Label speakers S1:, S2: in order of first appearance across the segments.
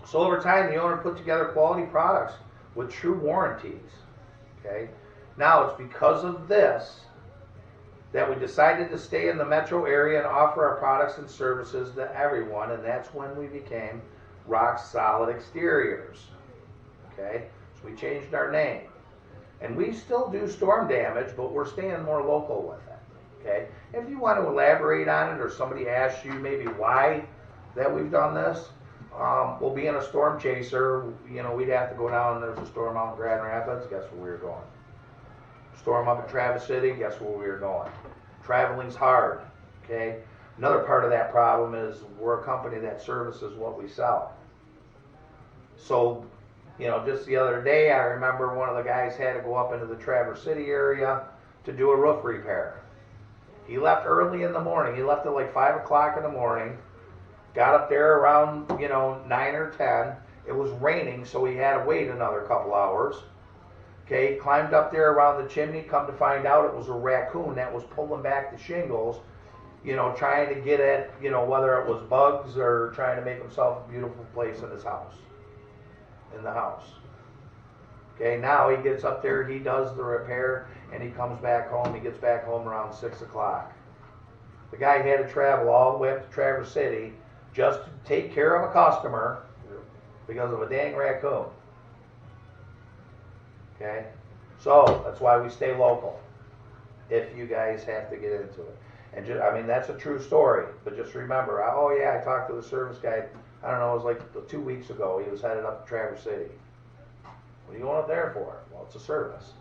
S1: So over time, the owner put together quality products with true warranties. Okay. Now it's because of this that we decided to stay in the metro area and offer our products and services to everyone, and that's when we became Rock Solid Exteriors. Okay, so we changed our name. And we still do storm damage, but we're staying more local with it. Okay, if you want to elaborate on it, or somebody asks you maybe why that we've done this, we'll be in a storm chaser. You know, we'd have to go down. There's a storm out in Grand Rapids. Guess where we were going? Storm up in Traverse City. Guess where we were going? Traveling's hard. Okay. Another part of that problem is we're a company that services what we sell. So, you know, just the other day, I remember one of the guys had to go up into the Traverse City area to do a roof repair. He left early in the morning. He left at like 5 o'clock in the morning. Got up there around, 9 or 10. It was raining, so he had to wait another couple hours. Okay, climbed up there around the chimney. Come to find out, it was a raccoon that was pulling back the shingles, trying to get at, whether it was bugs or trying to make himself a beautiful place in his house. In the house. Okay, now he gets up there, he does the repair, and he comes back home. He gets back home around 6 o'clock. The guy had to travel all the way up to Traverse City just to take care of a customer because of a dang raccoon. Okay, so that's why we stay local. If you guys have to get into it, and that's a true story. But just remember, I talked to the service guy. I don't know, it was like 2 weeks ago. He was headed up to Traverse City. What are you going up there for? Well, it's a service.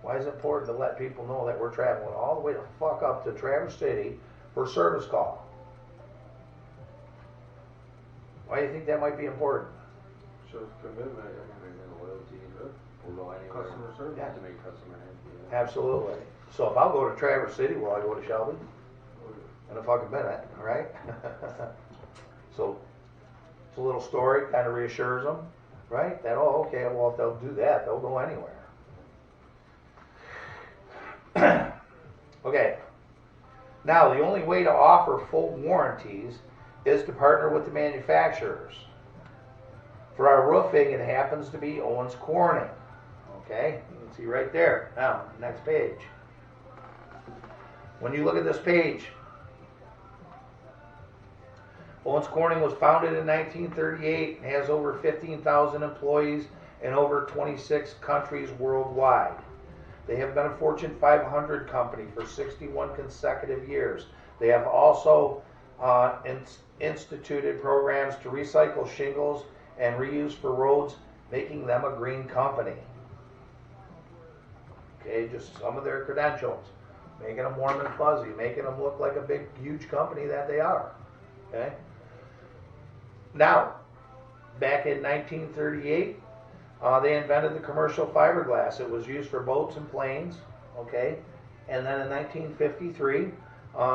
S1: Why is it important to let people know that we're traveling all the way the fuck up to Traverse City for a service call? Why do you think that might be important?
S2: Shows commitment, loyalty, we'll go anywhere. Customer service.
S1: Yeah.
S2: To make customer happy. Yeah.
S1: Absolutely. So if I'll go to Traverse City, will I go to Shelby? In a fucking minute, all right? So it's a little story, kind of reassures them, right? That, okay, well, if they'll do that, they'll go anywhere. Okay. Now, the only way to offer full warranties is to partner with the manufacturers. For our roofing, it happens to be Owens Corning. Okay, you can see right there. Now, next page. When you look at this page, Owens Corning was founded in 1938 and has over 15,000 employees in over 26 countries worldwide. They have been a Fortune 500 company for 61 consecutive years. They have also instituted programs to recycle shingles and reuse for roads, making them a green company. Okay, just some of their credentials. Making them warm and fuzzy, making them look like a big, huge company that they are. Okay? Now, back in 1938, they invented the commercial fiberglass. It was used for boats and planes. Okay? And then in 1953,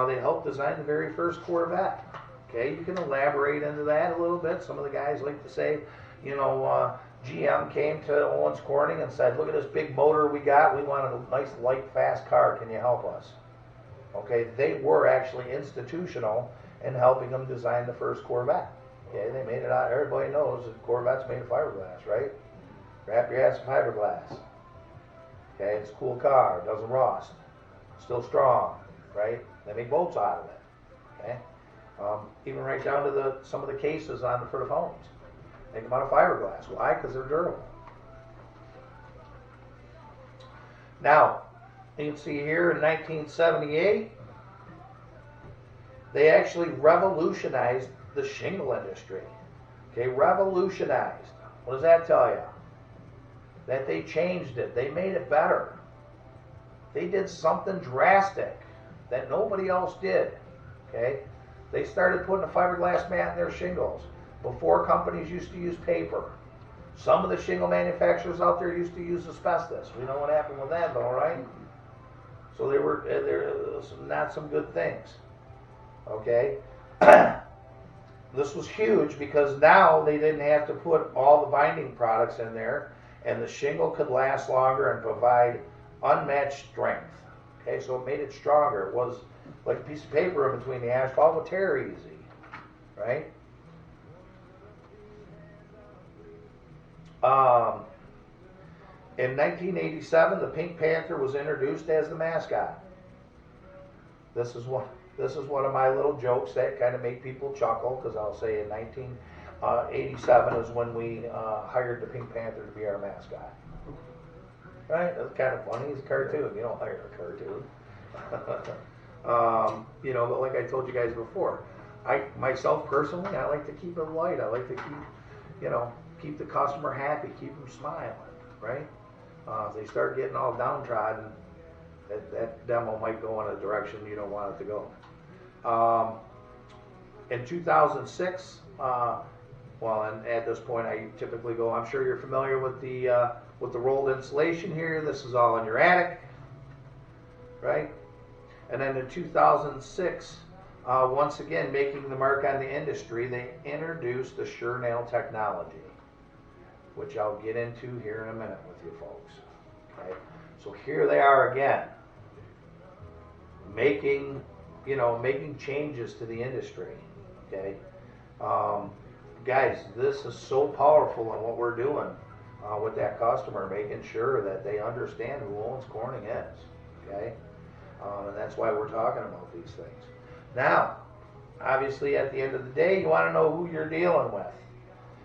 S1: they helped design the very first Corvette. Okay, you can elaborate into that a little bit. Some of the guys like to say, GM came to Owens Corning and said, look at this big motor we got. We want a nice, light, fast car. Can you help us? Okay, they were actually institutional in helping them design the first Corvette. Okay, they made it out. Everybody knows that Corvette's made of fiberglass, right? Wrap your ass in fiberglass. Okay, it's a cool car. It doesn't rust. Still strong, right? They make boats out of it. Okay. Even right down to some of the cases for the phones. Make them out of fiberglass. Why? Because they're durable. Now, you can see here in 1978, they actually revolutionized the shingle industry. Okay, revolutionized. What does that tell you? That they changed it. They made it better. They did something drastic that nobody else did. Okay? They started putting a fiberglass mat in their shingles. Before, companies used to use paper. Some of the shingle manufacturers out there used to use asbestos. We know what happened with that, though, right? So there were not some good things. Okay? This was huge because now they didn't have to put all the binding products in there, and the shingle could last longer and provide unmatched strength. Okay, so it made it stronger. It was like a piece of paper in between the asphalt would tear easy, right? In 1987, the Pink Panther was introduced as the mascot. This is one of my little jokes that kind of make people chuckle, because I'll say in 1987 is when we hired the Pink Panther to be our mascot. Right? That's kind of funny. He's a cartoon. You don't hire a cartoon. But like I told you guys before, myself personally, I like to keep it light. I like to keep the customer happy, keep them smiling, right? If they start getting all downtrodden, that demo might go in a direction you don't want it to go. In 2006, and at this point I typically go, I'm sure you're familiar with the rolled insulation here. This is all in your attic, right? And then in 2006, once again, making the mark on the industry, they introduced the SureNail technology, which I'll get into here in a minute with you folks. Okay, so here they are again, making changes to the industry. Okay, guys, this is so powerful in what we're doing with that customer, making sure that they understand who Owens Corning is. Okay, and that's why we're talking about these things. Now, obviously, at the end of the day, you want to know who you're dealing with.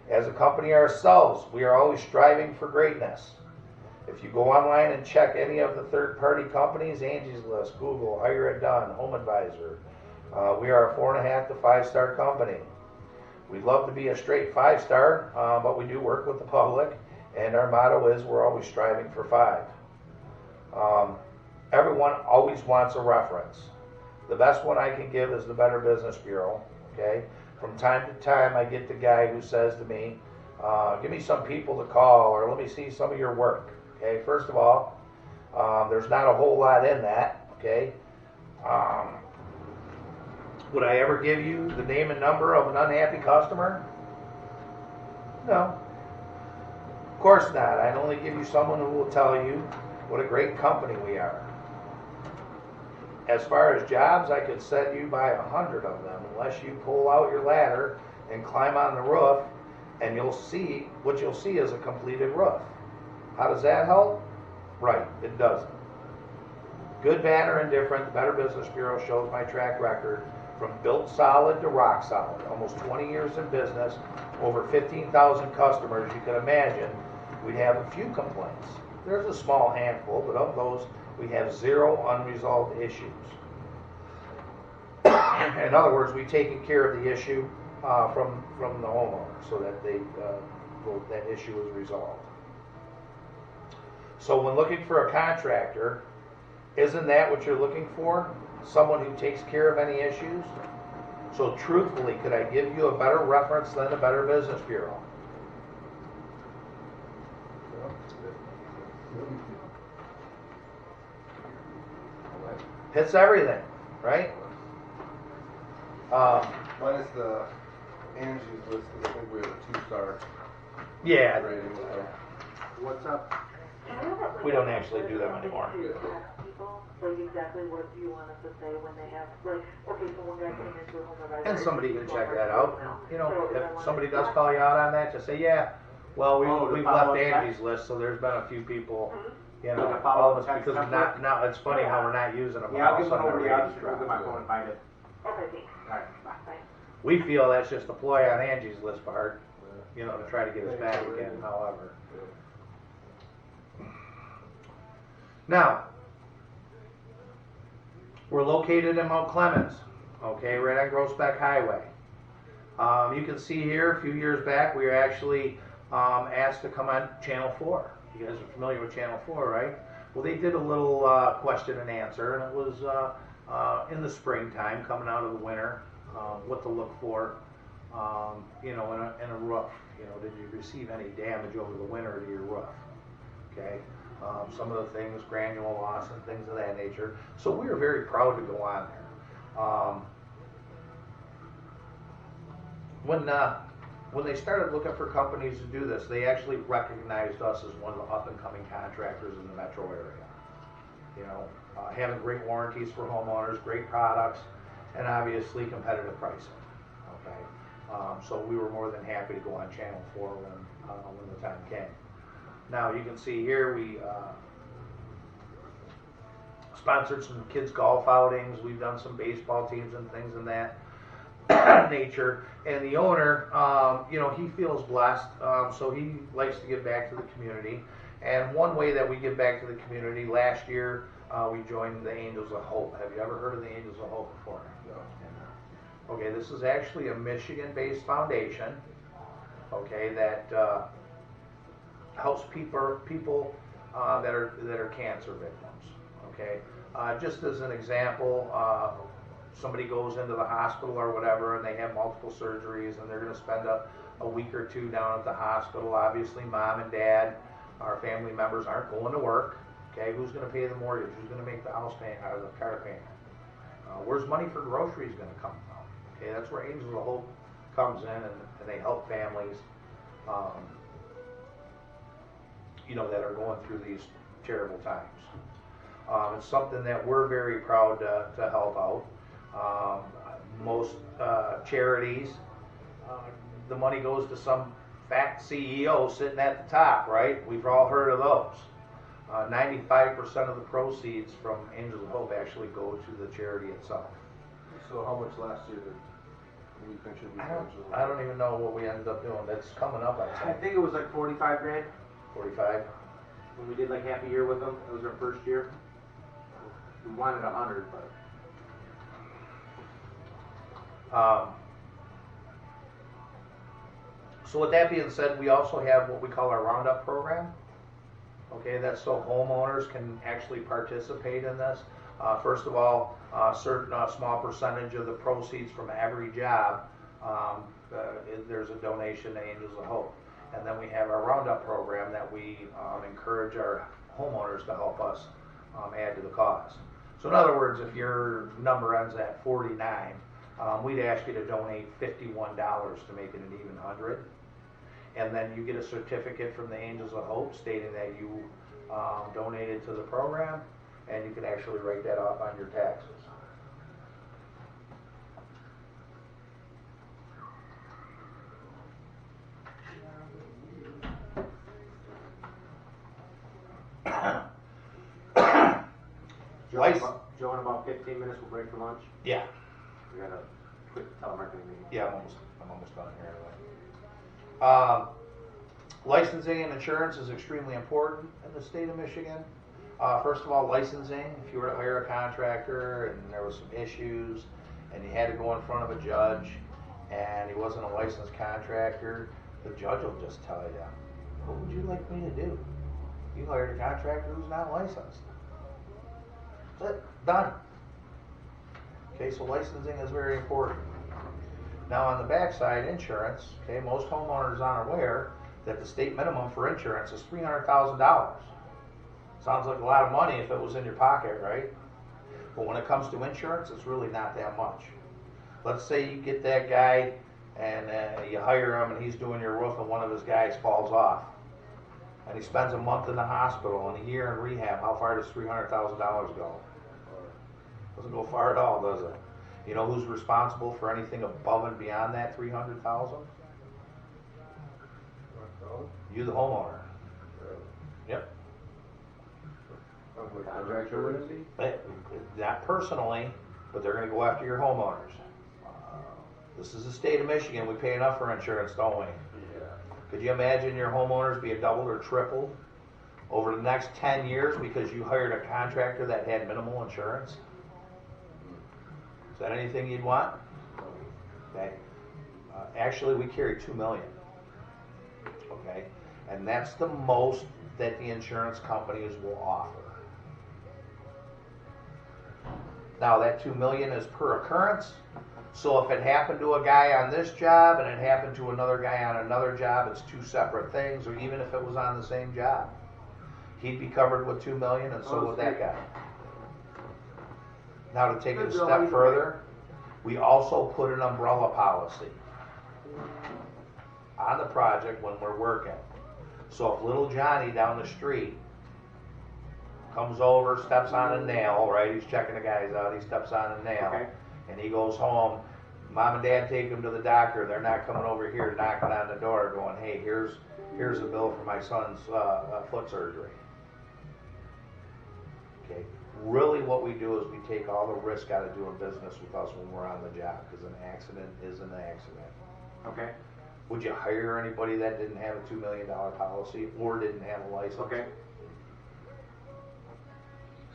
S1: As a company ourselves, we are always striving for greatness. If you go online and check any of the third-party companies, Angie's List, Google, Hire It Done, Home Advisor, we are a 4.5 to 5-star company. We'd love to be a straight 5-star, but we do work with the public, and our motto is we're always striving for 5. Everyone always wants a reference. The best one I can give is the Better Business Bureau. Okay. From time to time, I get the guy who says to me, "Give me some people to call, or let me see some of your work." Okay. First of all, there's not a whole lot in that. Okay. Would I ever give you the name and number of an unhappy customer? No. Of course not. I'd only give you someone who will tell you what a great company we are. As far as jobs, I could set you by 100 of them, unless you pull out your ladder and climb on the roof, and what you'll see is a completed roof. How does that help? Right, it doesn't. Good, bad, or indifferent, the Better Business Bureau shows my track record from built solid to rock solid. Almost 20 years in business, over 15,000 customers. You can imagine we'd have a few complaints. There's a small handful, but of those, we have 0 unresolved issues. In other words, we've taken care of the issue from the homeowner, so that that issue is resolved. So when looking for a contractor, isn't that what you're looking for? Someone who takes care of any issues? So truthfully, could I give you a better reference than the Better Business Bureau? Hits everything, right?
S2: Minus the Angie's List, because I think we have a 2-star
S1: Yeah.
S2: rating. So. What's up?
S1: We don't actually do them anymore.
S3: Like exactly what do you want us to say when they have, like, okay, so one guy came into a home advisor.
S1: And somebody can check that out. If somebody does call you out on that, just say, yeah, well, we've left Angie's List, so there's been a few people, all of us, because now it's funny how we're not using them.
S4: Yeah, I'll give one over to you. I'll
S1: ratings
S4: just
S1: drop.
S4: go to my phone and find it.
S3: Okay, thanks.
S4: Alright, bye.
S3: Thanks.
S1: We feel that's just a ploy on Angie's List part, to try to get us back again, however. Now, we're located in Mount Clemens, okay, right on Groesbeck Highway. You can see here, a few years back, we were actually asked to come on Channel 4. You guys are familiar with Channel 4, right? Well, they did a little question and answer, and it was in the springtime, coming out of the winter, what to look for, in a roof. Did you receive any damage over the winter to your roof? Okay. Some of the things, granule loss and things of that nature. So we were very proud to go on there. When they started looking for companies to do this, they actually recognized us as one of the up-and-coming contractors in the metro area. Having great warranties for homeowners, great products, and obviously competitive pricing. Okay. So we were more than happy to go on Channel 4 when the time came. Now you can see here we sponsored some kids golf outings. We've done some baseball teams and things in that nature. And the owner, he feels blessed, so he likes to give back to the community. And one way that we give back to the community, last year we joined the Angels of Hope. Have you ever heard of the Angels of Hope before? No. Okay, this is actually a Michigan-based foundation, okay, that helps people that are cancer victims. Okay, just as an example, somebody goes into the hospital or whatever, and they have multiple surgeries, and they're going to spend a week or two down at the hospital. Obviously, mom and dad, our family members aren't going to work. Okay, who's going to pay the mortgage? Who's going to make the house payment or the car payment? Where's money for groceries going to come from? Okay, that's where Angels of Hope comes in, and they help families, that are going through these terrible times. It's something that we're very proud to help out. Most charities, the money goes to some fat CEO sitting at the top, right? We've all heard of those. 95% of the proceeds from Angels of Hope actually go to the charity itself.
S2: So how much last year did we contribute to Angels of Hope?
S1: I don't even know what we ended up doing. That's coming up,
S4: I think it was like 45 grand
S1: 45.
S4: when we did like half a year with them. It was our first year. We wanted 100, but
S1: so with that being said, we also have what we call our Roundup program. Okay, that's so homeowners can actually participate in this. First of all, a certain small percentage of the proceeds from every job, there's a donation to Angels of Hope. And then we have our Roundup program that we encourage our homeowners to help us add to the cause. So in other words, if your number ends at 49, we'd ask you to donate $51 to make it an even 100. And then you get a certificate from the Angels of Hope stating that you donated to the program, and you can actually write that off on your taxes.
S4: Joe, in about 15 minutes we'll break for lunch.
S1: Yeah.
S4: We got a quick telemarketing meeting.
S1: Yeah, I'm almost done here anyway. Licensing and insurance is extremely important in the state of Michigan. First of all, licensing. If you were to hire a contractor and there was some issues and you had to go in front of a judge and he wasn't a licensed contractor, the judge will just tell you, what would you like me to do? You hired a contractor who's not licensed. That's it. Done. Okay, so licensing is very important. Now on the backside, insurance. Okay, most homeowners aren't aware that the state minimum for insurance is $300,000. Sounds like a lot of money if it was in your pocket, right? But when it comes to insurance, it's really not that much. Let's say you get that guy and you hire him and he's doing your roof and one of his guys falls off. And he spends a month in the hospital and a year in rehab. How far does $300,000 go? Doesn't go far at all, does it? You know who's responsible for anything above and beyond that $300,000? You, the homeowner. Yep.
S2: Contractor wouldn't be?
S1: Not personally, but they're going to go after your homeowners. This is the state of Michigan. We pay enough for insurance, don't we?
S2: Yeah.
S1: Could you imagine your homeowners being doubled or tripled over the next 10 years because you hired a contractor that had minimal insurance? Is that anything you'd want? Okay. Actually, we carry $2 million. Okay, and that's the most that the insurance companies will offer. Now that $2 million is per occurrence. So if it happened to a guy on this job and it happened to another guy on another job, it's two separate things. Or even if it was on the same job, he'd be covered with $2 million, and so would that guy. Now to take it a step further, we also put an umbrella policy on the project when we're working. So if little Johnny down the street comes over, steps on a nail, right? He's checking the guys out, he steps on a nail, and he goes home. Mom and dad take them to the doctor. They're not coming over here knocking on the door going, hey, here's a bill for my son's foot surgery. Okay. Really what we do is we take all the risk out of doing business with us when we're on the job, because an accident is an accident.
S4: Okay.
S1: Would you hire anybody that didn't have a $2 million policy or didn't have a license?
S4: Okay.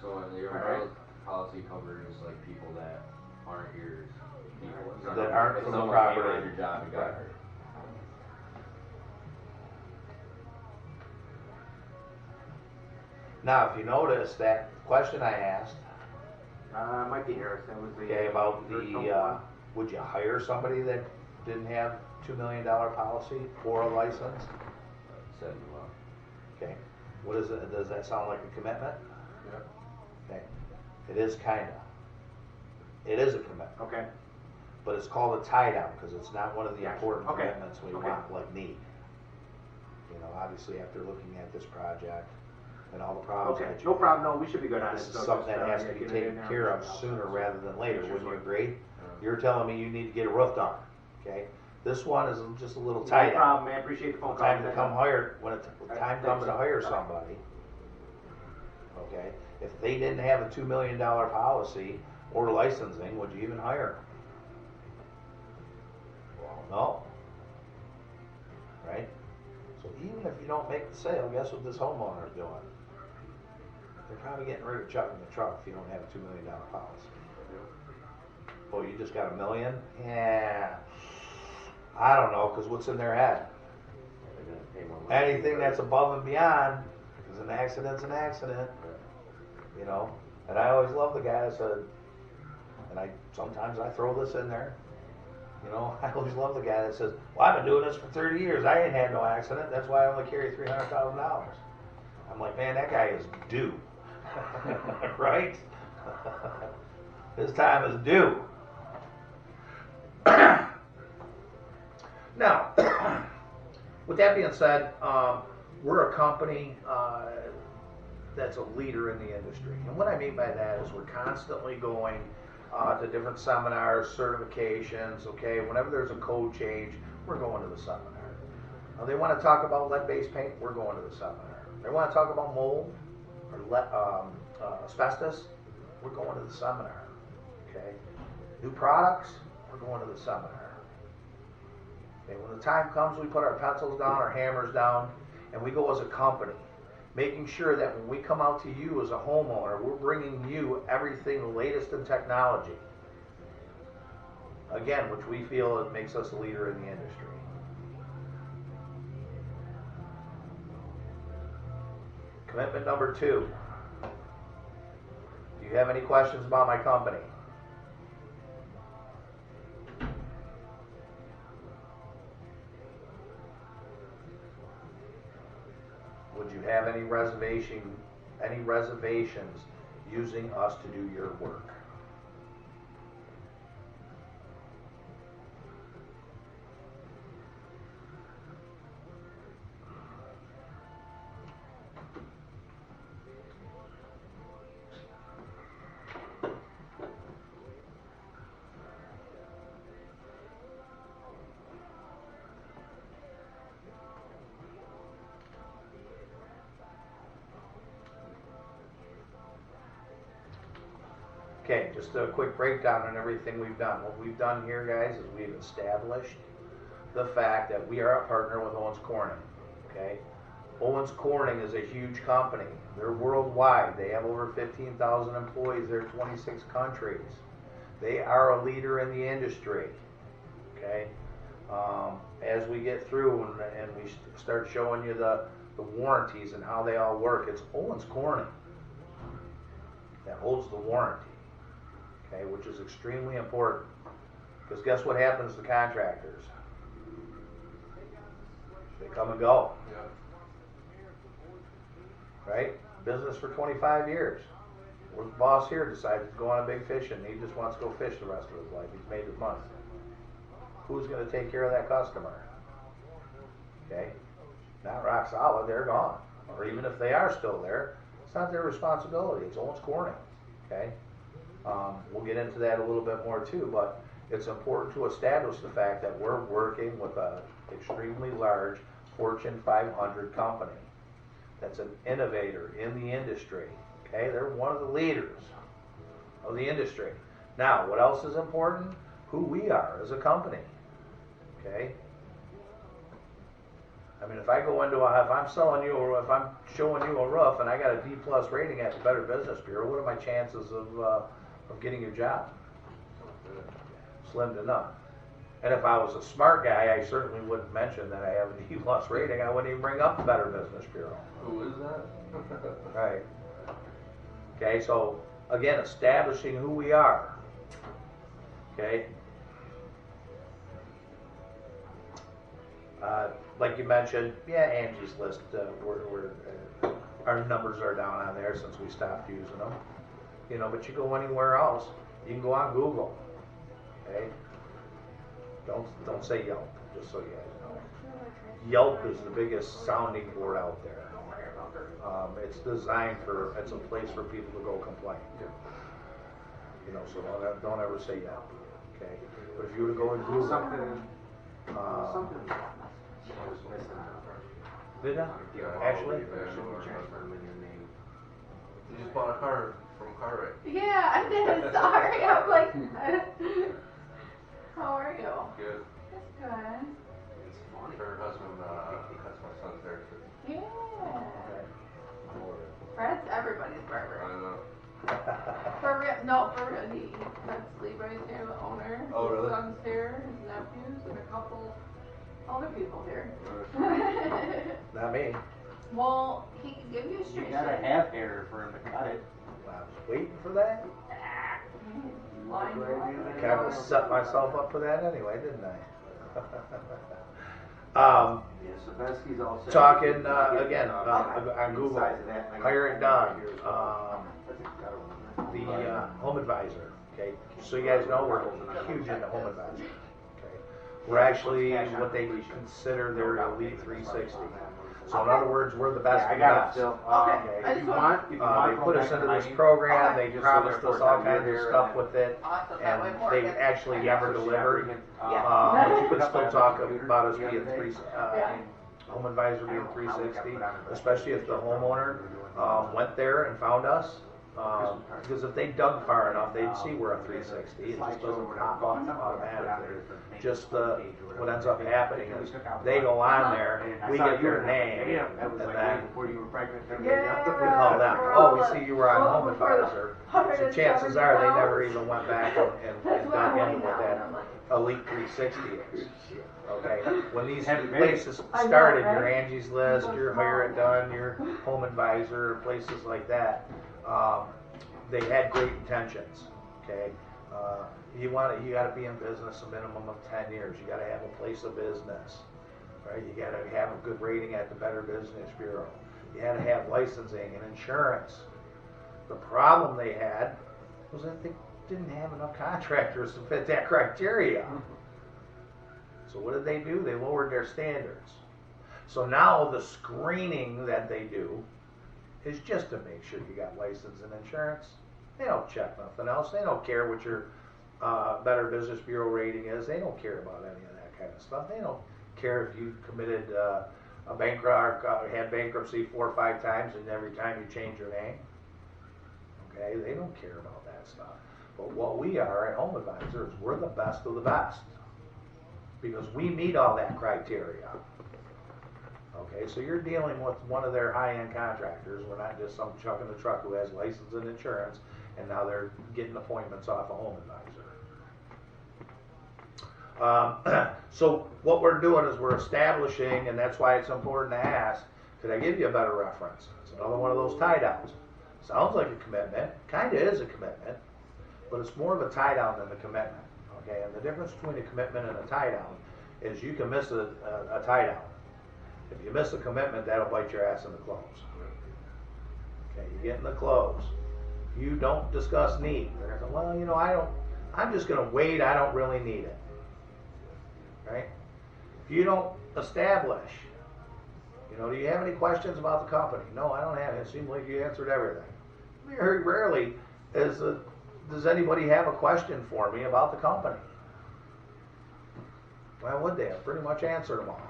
S2: So your umbrella policy covers like people that aren't your people.
S1: That aren't from the
S2: Someone
S1: property.
S2: came on your job and got
S1: Right.
S2: hurt.
S1: Now, if you notice that question I asked,
S4: Might be Harris. That was the.
S1: okay, about
S4: first
S1: the,
S4: one.
S1: would you hire somebody that didn't have $2 million policy or a license?
S2: Set you up.
S1: Okay. What is it? Does that sound like a commitment?
S2: Yep.
S1: Okay. It is kinda. It is a commitment,
S4: Okay.
S1: but it's called a tie down because it's not one of the
S4: Gotcha.
S1: important
S4: Okay.
S1: commitments we
S4: Okay.
S1: want, like need. You know, obviously after looking at this project and all the problems
S4: Okay.
S1: that you
S4: No
S1: have,
S4: problem. No, we should be good on it.
S1: this is
S4: So
S1: something
S4: just,
S1: that has
S4: yeah,
S1: to be
S4: get it in
S1: taken
S4: there.
S1: care of sooner rather than later.
S4: Sure,
S1: Wouldn't you
S4: sure.
S1: agree? You're telling me you need to get a roof done, okay? This one is just a little
S4: No
S1: tie down.
S4: problem, man. Appreciate the phone call.
S1: Time to come hire, when time comes to hire
S4: Bye.
S1: somebody, okay? If they didn't have a $2 million policy or licensing, would you even hire them? No. Right? So even if you don't make the sale, guess what this homeowner's doing? They're probably getting rid of Chuck in the truck if you don't have a $2 million policy. Oh, you just got $1 million? Yeah. I don't know, because what's in their head?
S2: They're gonna pay more money.
S1: Anything that's above and beyond is an accident's an accident. You know? And I always love the guy that said, and sometimes I throw this in there. You know, I always love the guy that says, well, I've been doing this for 30 years. I ain't had no accident. That's why I only carry $300,000. I'm like, man, that guy is due. Right? His time is due. Now, with that being said, we're a company that's a leader in the industry. And what I mean by that is we're constantly going to different seminars, certifications, okay? Whenever there's a code change, we're going to the seminar. They want to talk about lead-based paint, we're going to the seminar. They want to talk about mold or asbestos, we're going to the seminar, okay? New products, we're going to the seminar. Okay, when the time comes, we put our pencils down, our hammers down, and we go as a company, making sure that when we come out to you as a homeowner, we're bringing you everything the latest in technology. Again, which we feel it makes us a leader in the industry. Commitment number 2. Do you have any questions about my company? Would you have any reservations using us to do your work? Okay, just a quick breakdown on everything we've done. What we've done here, guys, is we've established the fact that we are a partner with Owens Corning, okay? Owens Corning is a huge company. They're worldwide. They have over 15,000 employees. They're in 26 countries. They are a leader in the industry, okay? As we get through and we start showing you the warranties and how they all work, it's Owens Corning that holds the warranty. Okay, which is extremely important. Because guess what happens to contractors? They come and go. Right? Business for 25 years. Well, the boss here decides to go on a big fishing. He just wants to go fish the rest of his life. He's made his money. Who's going to take care of that customer? Okay? Not rock solid, they're gone. Or even if they are still there, it's not their responsibility. It's Owens Corning. Okay? We'll get into that a little bit more too, but it's important to establish the fact that we're working with a extremely large Fortune 500 company that's an innovator in the industry. Okay, they're one of the leaders of the industry. Now, what else is important? Who we are as a company. Okay. I mean, if I go into if I'm selling you, or if I'm showing you a roof and I got a D+ rating at the Better Business Bureau, what are my chances of getting your job? Slim to none. And if I was a smart guy, I certainly wouldn't mention that I have a D+ rating. I wouldn't even bring up the Better Business Bureau.
S2: Who is that?
S1: Right. Okay, so again, establishing who we are. Okay. Like you mentioned, yeah, Angie's List, our numbers are down on there since we stopped using them. You know, but you go anywhere else, you can go on Google. Okay. Don't say Yelp, just so you guys know. Yelp is the biggest sounding board out there. It's designed it's a place for people to go complain. You know, so don't ever say Yelp. Okay. But if you were to go and Google,
S4: Something I was missing.
S1: did I? Actually?
S2: You just bought a car from Car Wreck.
S5: Yeah, I did. Sorry. I'm like, how are you?
S2: Good.
S5: That's good.
S4: It's funny.
S2: Her husband cuts my son's hair too.
S5: Yeah. Fred's everybody's barber.
S2: I know.
S5: For real, Fred's Levi's here, the owner.
S2: Oh, really?
S5: His son's here, his nephews, and a couple other people here.
S1: Not me.
S5: Well, he can give you a
S4: You
S5: straight
S4: gotta
S5: shave.
S4: have hair for him to cut it.
S1: I was waiting for that.
S5: Line you up.
S1: I kind of set myself up for that anyway, didn't I?
S4: Yeah, Savetsky's all set.
S1: Talking
S4: You can get,
S1: again on Google,
S4: size of that, and I got
S1: Hire It Done,
S4: That's a better one.
S1: the Home Advisor. Okay, so you guys know we're huge into Home Advisor. Okay, we're actually what they consider their Elite 360. So in other words, we're the best
S4: Yeah, I
S1: of the
S4: got it
S1: best.
S4: still.
S5: Okay.
S4: If you want,
S1: They put us into this program. They promised us all kinds of stuff with it,
S5: Awesome. That way
S1: and
S5: more
S1: they
S5: gets-
S1: actually never delivered.
S5: Yeah.
S1: But you could still talk about us being Home Advisor being 360, especially if the homeowner went there and found us. Because if they dug far enough, they'd see we're a 360. It just doesn't pop up automatically. Just what ends up happening is they go on there, we get your name, and then
S4: before you were pregnant.
S1: we call them. Oh, we see you were on Home Advisor. So chances are they never even went back and dug into what that Elite 360 is. Okay, when these places started, your Angie's List, your Hire It Done, your Home Advisor, places like that, they had great intentions. Okay, you got to be in business a minimum of 10 years. You got to have a place of business, right? You got to have a good rating at the Better Business Bureau. You had to have licensing and insurance. The problem they had was that they didn't have enough contractors to fit that criteria. So what did they do? They lowered their standards. So now the screening that they do is just to make sure you got license and insurance. They don't check nothing else. They don't care what your Better Business Bureau rating is. They don't care about any of that kind of stuff. They don't care if you committed a bankrupt or had bankruptcy 4 or 5 times and every time you change your name. Okay, they don't care about that stuff. But what we are at Home Advisor is we're the best of the best because we meet all that criteria. Okay, so you're dealing with one of their high-end contractors. We're not just some chuck in the truck who has license and insurance, and now they're getting appointments off of Home Advisor. So what we're doing is we're establishing, and that's why it's important to ask, could I give you a better reference? It's another one of those tie-downs. Sounds like a commitment, kind of is a commitment, but it's more of a tie-down than a commitment. Okay, and the difference between a commitment and a tie-down is you can miss a tie-down. If you miss a commitment, that'll bite your ass in the close. Okay, you get in the close. You don't discuss need. They're gonna say, well, you know, I'm just gonna wait, I don't really need it. Right? If you don't establish, you know, do you have any questions about the company? No, I don't have. It seems like you answered everything. Very rarely does anybody have a question for me about the company. Why would they? I pretty much answered them all.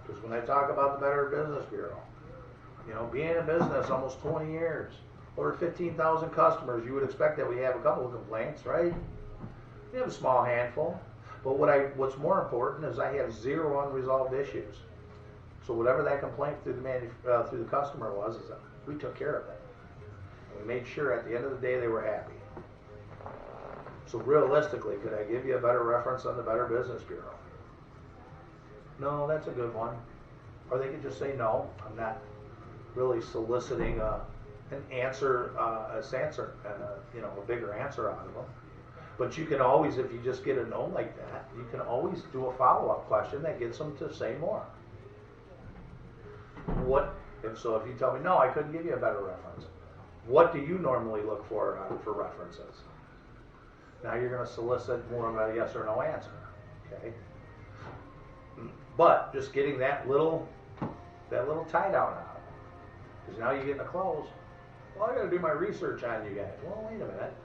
S1: Because when I talk about the Better Business Bureau, you know, being in business almost 20 years, over 15,000 customers, you would expect that we have a couple of complaints, right? We have a small handful. But what's more important is I have 0 unresolved issues. So whatever that complaint through the customer was, is that we took care of it. And we made sure at the end of the day they were happy. So realistically, could I give you a better reference on the Better Business Bureau? No, that's a good one. Or they could just say no. I'm not really soliciting an answer, a bigger answer out of them. But you can always, if you just get a no like that, you can always do a follow-up question that gets them to say more. If you tell me, no, I couldn't give you a better reference, what do you normally look for references? Now you're going to solicit more of a yes or no answer, okay? But just getting that little tie down out of them, because now you're getting a close. Well, I got to do my research on you guys. Well, wait a minute.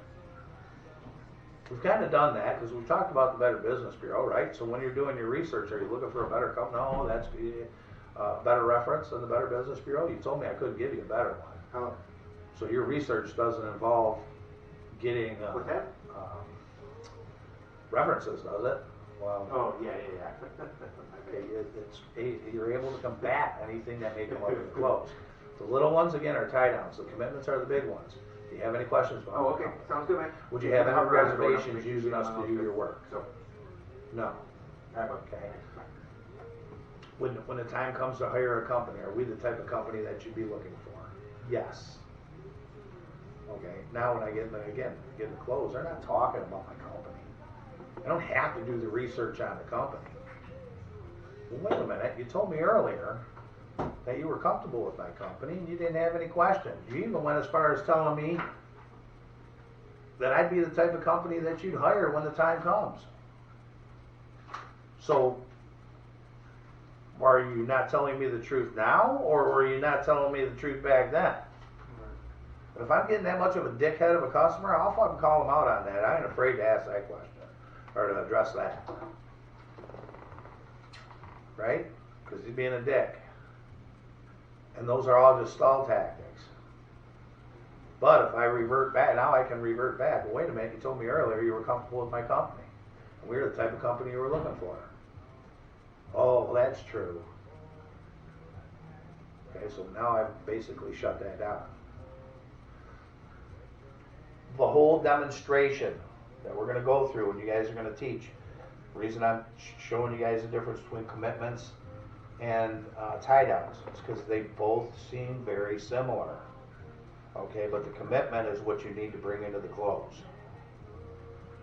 S1: We've kind of done that because we've talked about the Better Business Bureau, right? So when you're doing your research, are you looking for a better company? No, that's better reference than the Better Business Bureau. You told me I couldn't give you a better one.
S4: Oh,
S1: So your research doesn't involve getting
S4: what's that?
S1: references, does it? Well,
S4: Oh, yeah.
S1: okay, you're able to combat anything that may come up in the close. The little ones, again, are tie downs. The commitments are the big ones. Do you have any questions about
S4: Oh,
S1: the
S4: okay,
S1: company?
S4: sounds good, man.
S1: Would you have any
S4: I'll grab it,
S1: reservations
S4: I'll
S1: using us to do your work?
S4: So,
S1: No.
S4: okay.
S1: Okay. When the time comes to hire a company, are we the type of company that you'd be looking for? Yes. Okay. Now when I get in the close, they're not talking about my company. I don't have to do the research on the company. Well, wait a minute. You told me earlier that you were comfortable with my company and you didn't have any questions. You even went as far as telling me that I'd be the type of company that you'd hire when the time comes. So, are you not telling me the truth now, or were you not telling me the truth back then? But if I'm getting that much of a dickhead of a customer, I'll fucking call them out on that. I ain't afraid to ask that question or to address that. Right? Because he's being a dick. And those are all just stall tactics. But if I revert back, now I can revert back. Well, wait a minute, you told me earlier you were comfortable with my company. And we're the type of company you were looking for. Oh, well, that's true. Okay, so now I've basically shut that down. The whole demonstration that we're going to go through and you guys are going to teach. The reason I'm showing you guys the difference between commitments and tie downs is because they both seem very similar. Okay, but the commitment is what you need to bring into the close.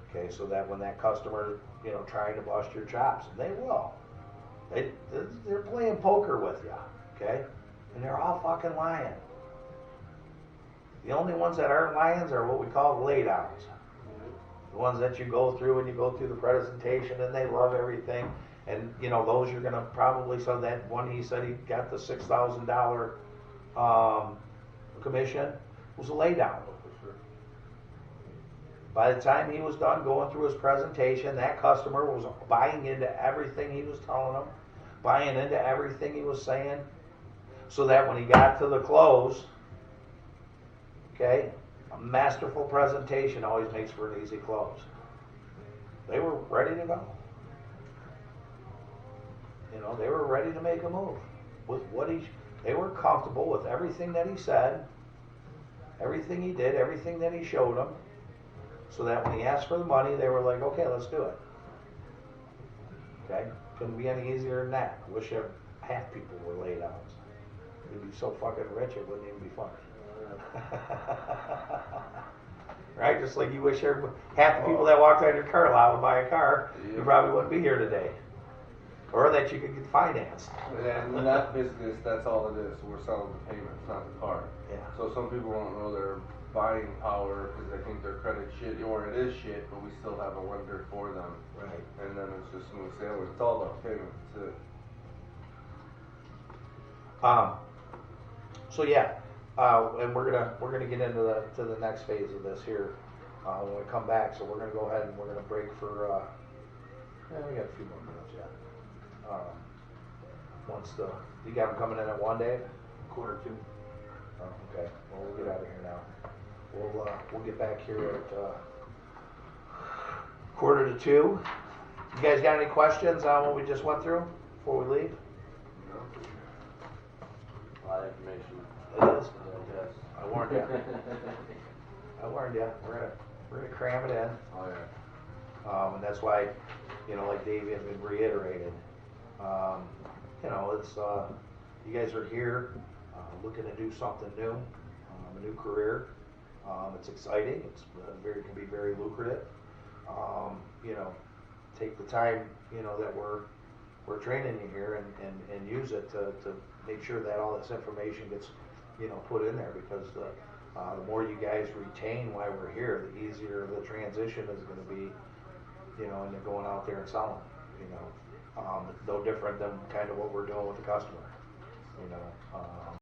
S1: Okay, so that when that customer, trying to bust your chops, and they will. They're playing poker with you, okay? And they're all fucking lying. The only ones that aren't lions are what we call laydowns. The ones that you go through and you go through the presentation and they love everything. And, those you're going to probably, so that one he said he got the $6,000 commission was a laydown. By the time he was done going through his presentation, that customer was buying into everything he was telling them, buying into everything he was saying, so that when he got to the close, okay, a masterful presentation always makes for an easy close. They were ready to go. They were ready to make a move with they were comfortable with everything that he said, everything he did, everything that he showed them, so that when he asked for the money, they were like, okay, let's do it. Okay? Couldn't be any easier than that. I wish half people were laid out. We'd be so fucking rich it wouldn't even be funny. Right? Just like you wish half the people that walked out of your car lot would buy a car, you probably wouldn't be here today. Or that you could get financed.
S6: And that basically, that's all it is. We're selling the payments, not the car.
S1: Yeah.
S6: So some people don't know their buying power because they think their credit shit, or it is shit, but we still have a lender for them.
S1: Right.
S6: And then it's just smooth sailing. It's all about payments. That's it.
S1: So yeah, and we're gonna get into the next phase of this here when we come back. So we're gonna go ahead and we're gonna break for We got a few more minutes, yeah. You got them coming in at 1, Dave?
S4: 1:45.
S1: Oh, okay, well, we'll get out of here now. We'll get back here at 1:45. You guys got any questions on what we just went through before we leave?
S2: A lot of information.
S1: It is.
S2: Yes.
S1: I warned you. We're gonna cram it in.
S2: Oh, yeah.
S1: And that's why, like Dave had been reiterated, it's, you guys are here, looking to do something new, a new career. It's exciting, can be very lucrative. Take the time, that we're training you here and use it to make sure that all this information gets, put in there, because the more you guys retain while we're here, the easier the transition is gonna be, and you're going out there and selling, no different than kind of what we're doing with the customer,